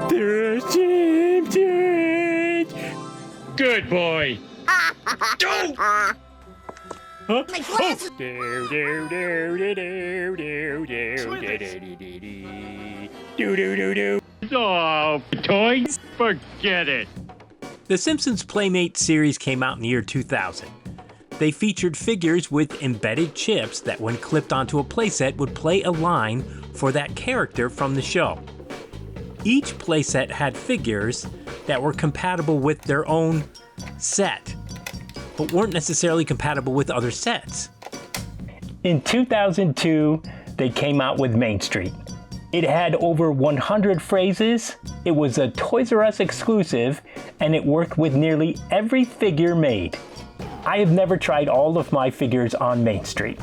The Simpsons! Good boy! Don't! Huh? My glasses! Oh, toys? Forget it. The Simpsons Playmates series came out in the year 2000. They featured figures with embedded chips that, when clipped onto a playset, would play a line for that character from the show. Each playset had figures that were compatible with their own set, but weren't necessarily compatible with other sets. In 2002, they came out with Main Street. It had over 100 phrases, it was a Toys R Us exclusive, and it worked with nearly every figure made. I have never tried all of my figures on Main Street.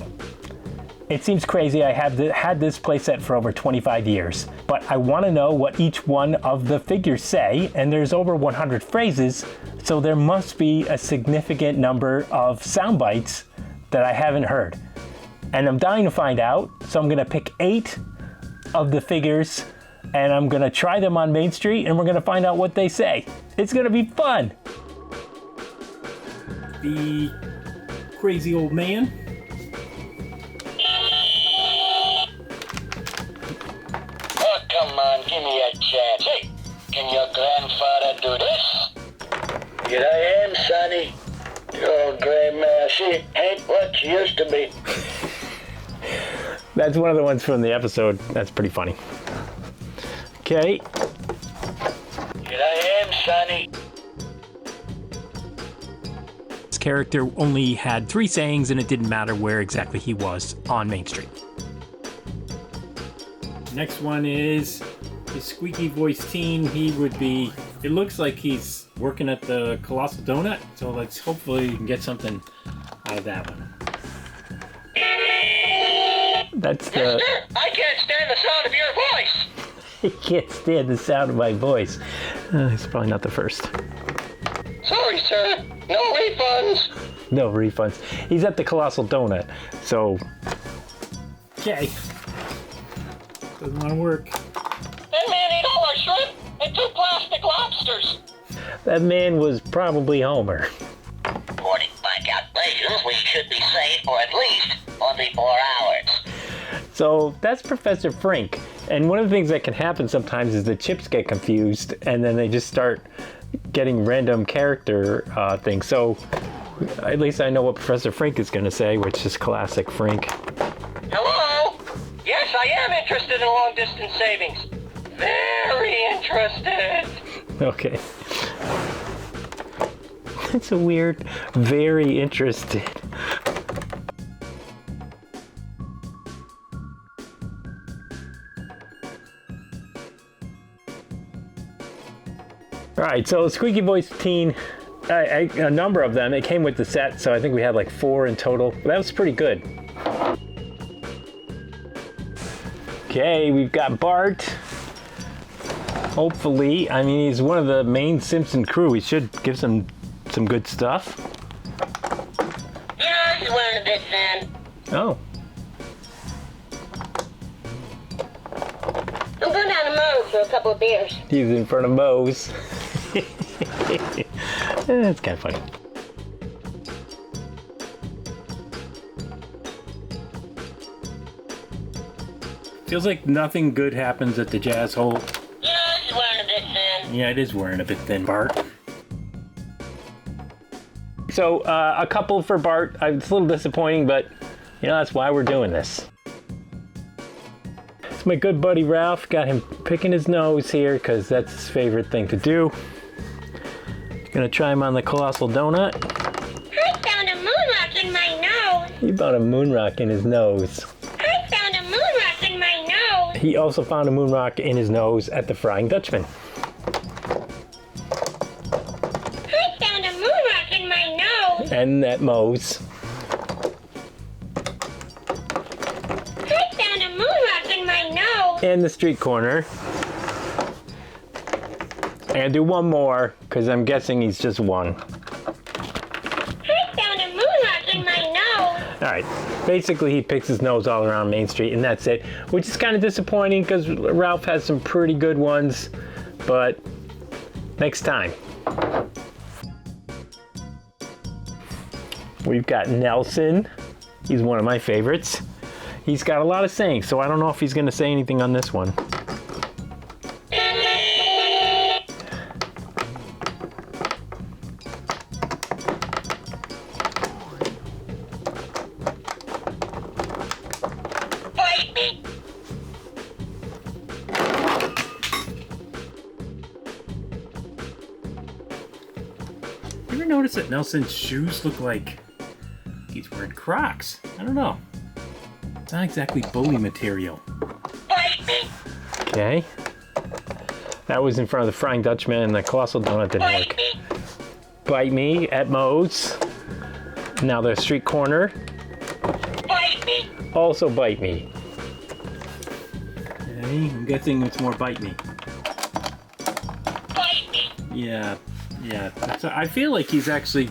It seems crazy I have had this playset for over 25 years, but I want to know what each one of the figures say, and there's over 100 phrases, so there must be a significant number of sound bites that I haven't heard. And I'm dying to find out, so I'm going to pick 8 of the figures, and I'm going to try them on Main Street, and we're going to find out what they say. It's going to be fun! The crazy old man. Oh, come on, give me a chance. Hey, can your grandfather do this? Here I am, Sonny. Your old gray mare, she ain't what she used to be. That's one of the ones from the episode. That's pretty funny. Okay. Here I am, Sonny. This character only had 3 sayings, and it didn't matter where exactly he was on Main Street. Next one is the Squeaky-Voiced teen. He would be, it looks like he's working at the Colossal Donut, so let's hopefully get something out of that one. That's the... Mister, I can't stand the sound of your voice. He can't stand the sound of my voice. It's probably not the first. Sorry, sir. No refunds. No refunds. He's at the Colossal Donut, so... Okay. Doesn't want to work. That man ate all our shrimp and 2 plastic lobsters. That man was probably Homer. According to my calculations, we should be safe for at least 24 hours. So that's Professor Frink. And one of the things that can happen sometimes is the chips get confused and then they just start getting random character things. So at least I know what Professor Frink is going to say, which is classic Frink. Hello? Yes, I am interested in long-distance savings. Very interested. Okay. That's a weird, very interested. All right, so Squeaky-Voiced teen, a number of them, it came with the set, so I think we had like 4 in total. That was pretty good. Okay, we've got Bart. Hopefully, I mean, he's one of the main Simpson crew. He should give some good stuff. Yeah, he's wearing a bit thin. Oh. I'm going down to Moe's for a couple of beers. He's in front of Moe's. That's kind of funny. Feels like nothing good happens at the Jazz Hole. Yeah, he's wearing a bit thin. Yeah, it is wearing a bit thin, Bart. So, a couple for Bart. It's a little disappointing, but, you know, that's why we're doing this. It's my good buddy Ralph. Got him picking his nose here, because that's his favorite thing to do. Gonna try him on the Colossal Donut. I found a moon rock in my nose. He found a moon rock in his nose. I found a moon rock in my nose. He also found a moon rock in his nose at the Frying Dutchman. I found a moon rock in my nose. And at Moe's. I found a moon rock in my nose. And the street corner. I'm gonna do one more, because I'm guessing he's just one. I found a moon rock in my nose. Alright, basically he picks his nose all around Main Street and that's it, which is kind of disappointing because Ralph has some pretty good ones, but next time. We've got Nelson. He's one of my favorites. He's got a lot of sayings, so I don't know if he's going to say anything on this one. You ever notice that Nelson's shoes look like he's wearing Crocs? I don't know. It's not exactly bully material. Okay. That was in front of the Frying Dutchman and the Colossal Donut didn't work. Bite me at Moe's. Now the street corner. Also bite me. Okay, I'm guessing it's more bite me. Yeah. I feel like he's actually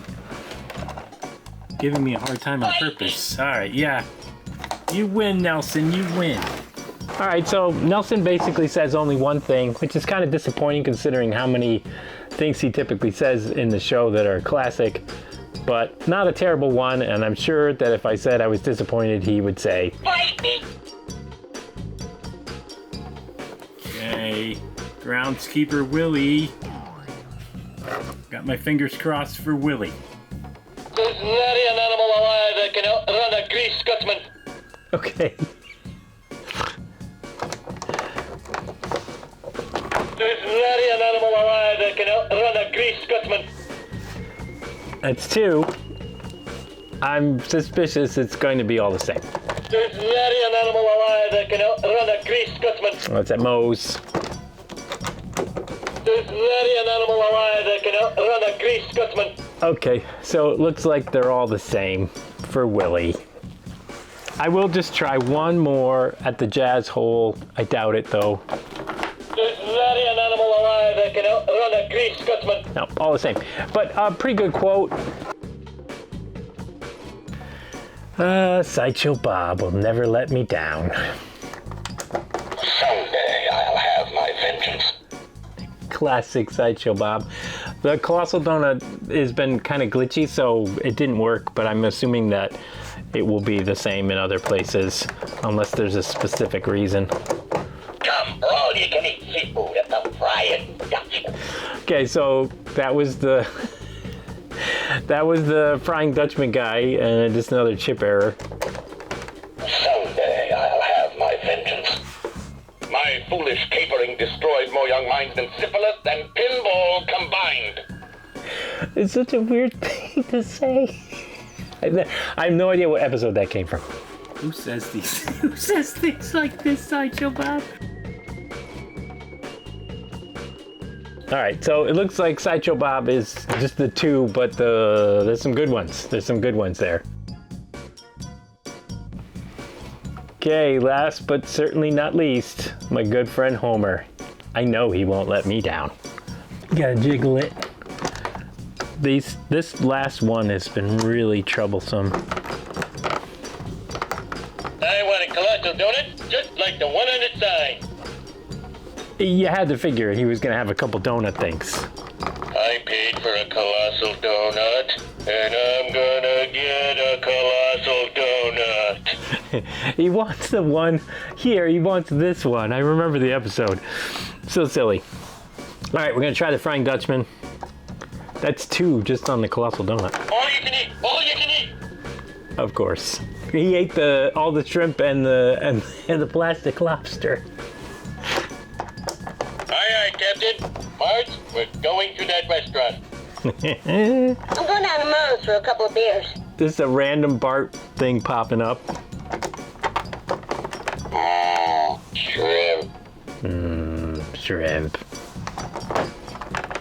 giving me a hard time on purpose. Alright, yeah. You win, Nelson, you win. Alright, so Nelson basically says only one thing, which is kind of disappointing considering how many things he typically says in the show that are classic, but not a terrible one, and I'm sure that if I said I was disappointed, he would say, Okay, Groundskeeper Willie. Got my fingers crossed for Willie. There's nary an animal alive that can outrun a grease scotsman. okay. There's nary an animal alive that can outrun a grease scotsman. That's two. I'm suspicious it's going to be all the same. There's nary an animal alive that can outrun a grease scotsman. That's at Moe's. There's nary an animal alive that can outrun a grease scotsman. Okay, so it looks like they're all the same for Willie. I will just try one more at the jazz hole. I doubt it though. There's nary an animal alive that can outrun a grease scotsman. No, all the same. But pretty good quote. Sideshow Bob will never let me down. Someday I'll have my vengeance. Classic Sideshow Bob. The Colossal Donut has been kind of glitchy, so it didn't work, but I'm assuming that it will be the same in other places, unless there's a specific reason. Come, all you can eat seafood at the Frying Dutchman. Okay, so that was the Frying Dutchman guy, and just another chip error. Someday I'll have my vengeance. My foolish capering destroyed more young minds than syphilis and pinball combined. It's such a weird thing to say. I have no idea what episode that came from. Who says things like this, Sideshow Bob? Alright, so it looks like Sideshow Bob is just the two, but there's some good ones. There's some good ones there. Okay, last but certainly not least, my good friend Homer. I know he won't let me down. Gotta jiggle it. This last one has been really troublesome. I want a Colossal donut, just like the one on the side. You had to figure he was gonna have a couple donut things. I paid for a Colossal donut, and I'm gonna get a Colossal donut. He wants the one here, he wants this one. I remember the episode. So silly. Alright, we're gonna try the Frying Dutchman. That's two just on the Colossal Donut. All you can eat! All you can eat! Of course. He ate all the shrimp and the plastic lobster. Aye, Captain. Marge, we're going to that restaurant. I'm going down to Muntz for a couple of beers. This is a random Bart thing popping up. Shrimp. Shrimp.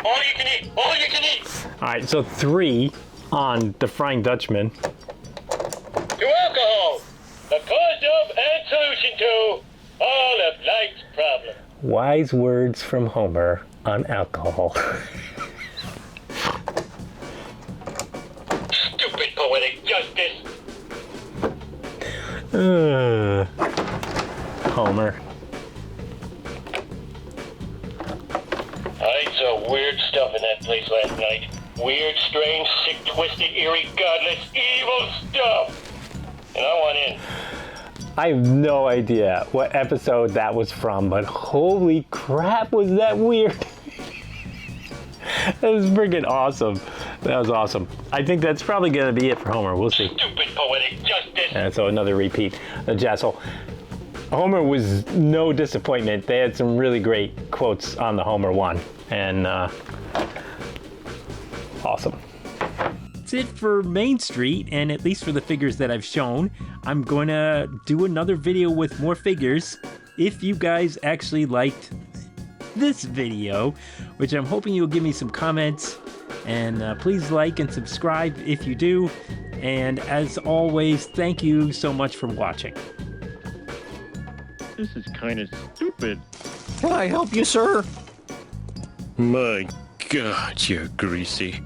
All you can eat! All you can eat! Alright, so 3 on the Frying Dutchman. To alcohol! The cause of and solution to all of life's problems. Wise words from Homer on alcohol. Stupid poetic justice! Homer. I saw weird stuff in that place last night. Weird, strange, sick, twisted, eerie, godless, evil stuff. And I want in. I have no idea what episode that was from, but holy crap, was that weird. That was freaking awesome. That was awesome. I think that's probably going to be it for Homer. We'll see. Stupid poetic justice. And so another repeat. The Jessel. Homer was no disappointment. They had some really great quotes on the Homer one. And awesome. That's it for Main Street, and at least for the figures that I've shown. I'm going to do another video with more figures if you guys actually liked this video, which I'm hoping you'll give me some comments. And please like and subscribe if you do. And as always, thank you so much for watching. This is kind of stupid. Can I help you, sir? My God, you're greasy.